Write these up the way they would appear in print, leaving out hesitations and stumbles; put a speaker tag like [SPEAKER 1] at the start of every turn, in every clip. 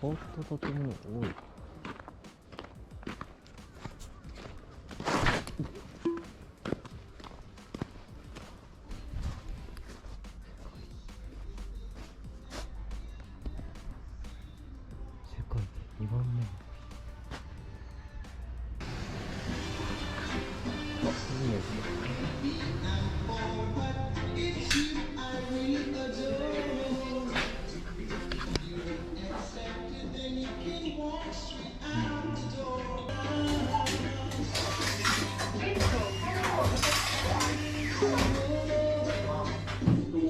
[SPEAKER 1] 変わった建物多い。世界で2番目。いいね。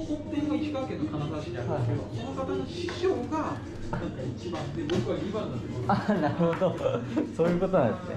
[SPEAKER 2] 本店が石川県の金沢市にあるんですけど、その方の師匠がなんか1番で、僕は2番なんで。
[SPEAKER 1] あ、なるほど。そういうことなんですね。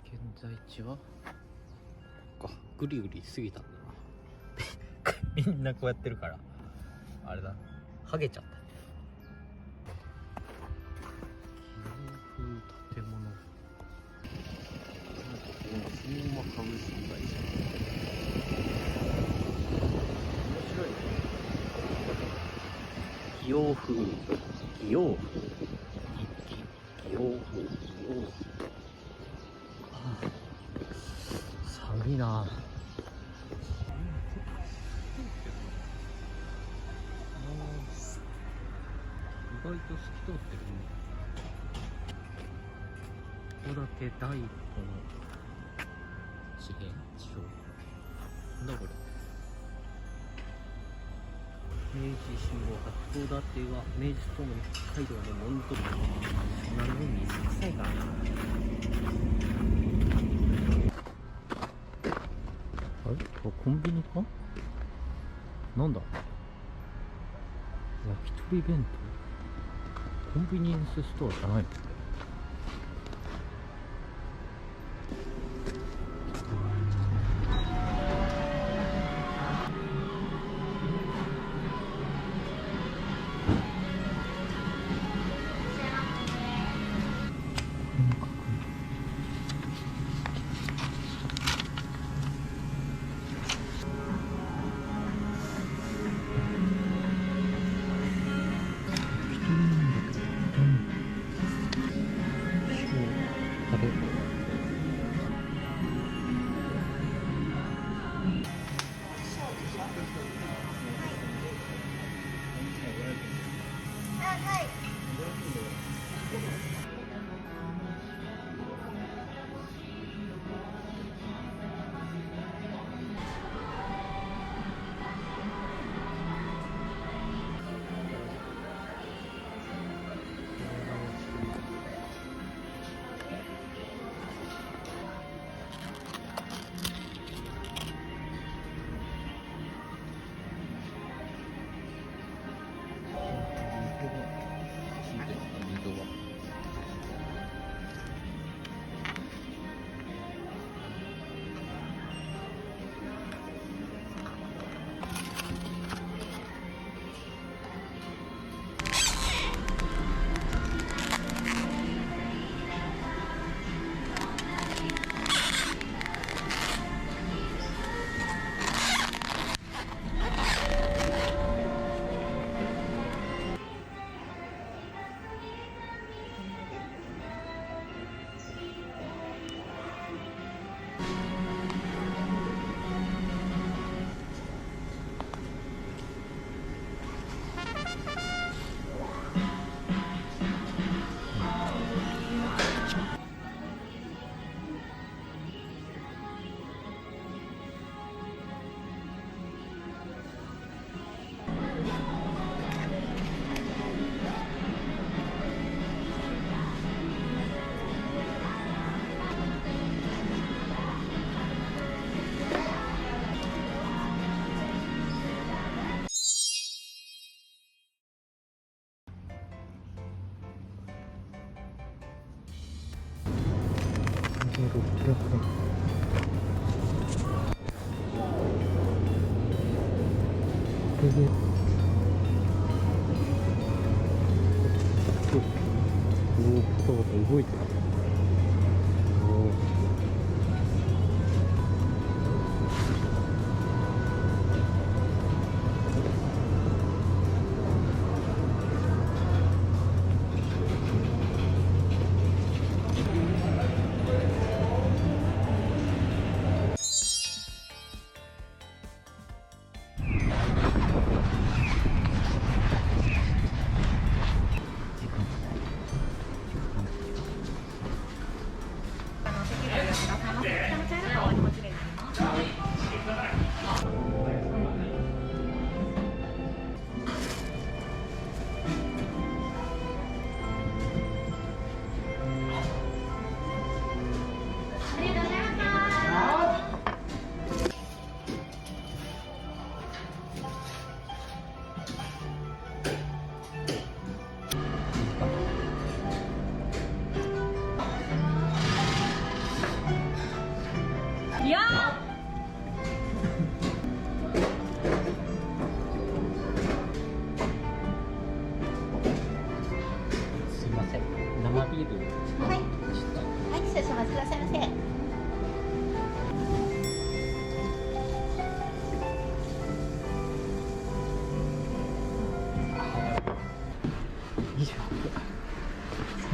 [SPEAKER 1] 現在地はこっか、グリグリ過ぎたんだな。みんなこうやってるからあれだ、ハゲちゃった。木の風建物、なんかここがそのまま株式会社。面白いね。擬洋風、擬洋風、擬洋風、擬洋風。寒いな。意外と透き通ってるね。函館第一の地平地表。なんだこれ。明治信号函館は明治とともに北海道のもんとなのに水臭いからな。あれ？これコンビニか？なんだ？焼き鳥弁当？コンビニエンスストアじゃないの？おお、ポタポタ動いてる。おお。
[SPEAKER 3] いや
[SPEAKER 1] すいません。生ビール。
[SPEAKER 3] はい、はい、失礼します。いらっしゃいませ。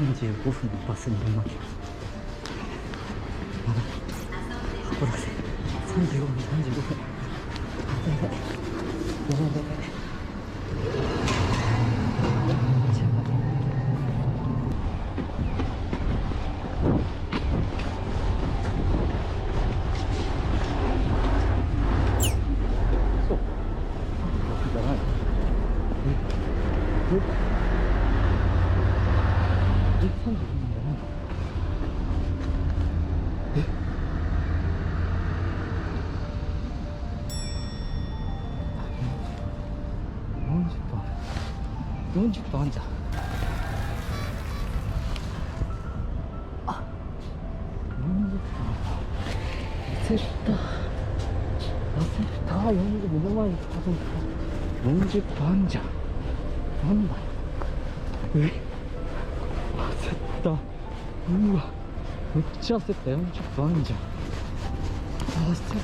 [SPEAKER 1] 35分のバスに乗ります。まだ函館35分35分。やばいやばいやばいやばい。40分あんじゃん。あ、40分。焦った。目の前に40分あんじゃん。なんだよ。焦った。うわ、めっちゃ焦った。40分あんじゃん。焦った。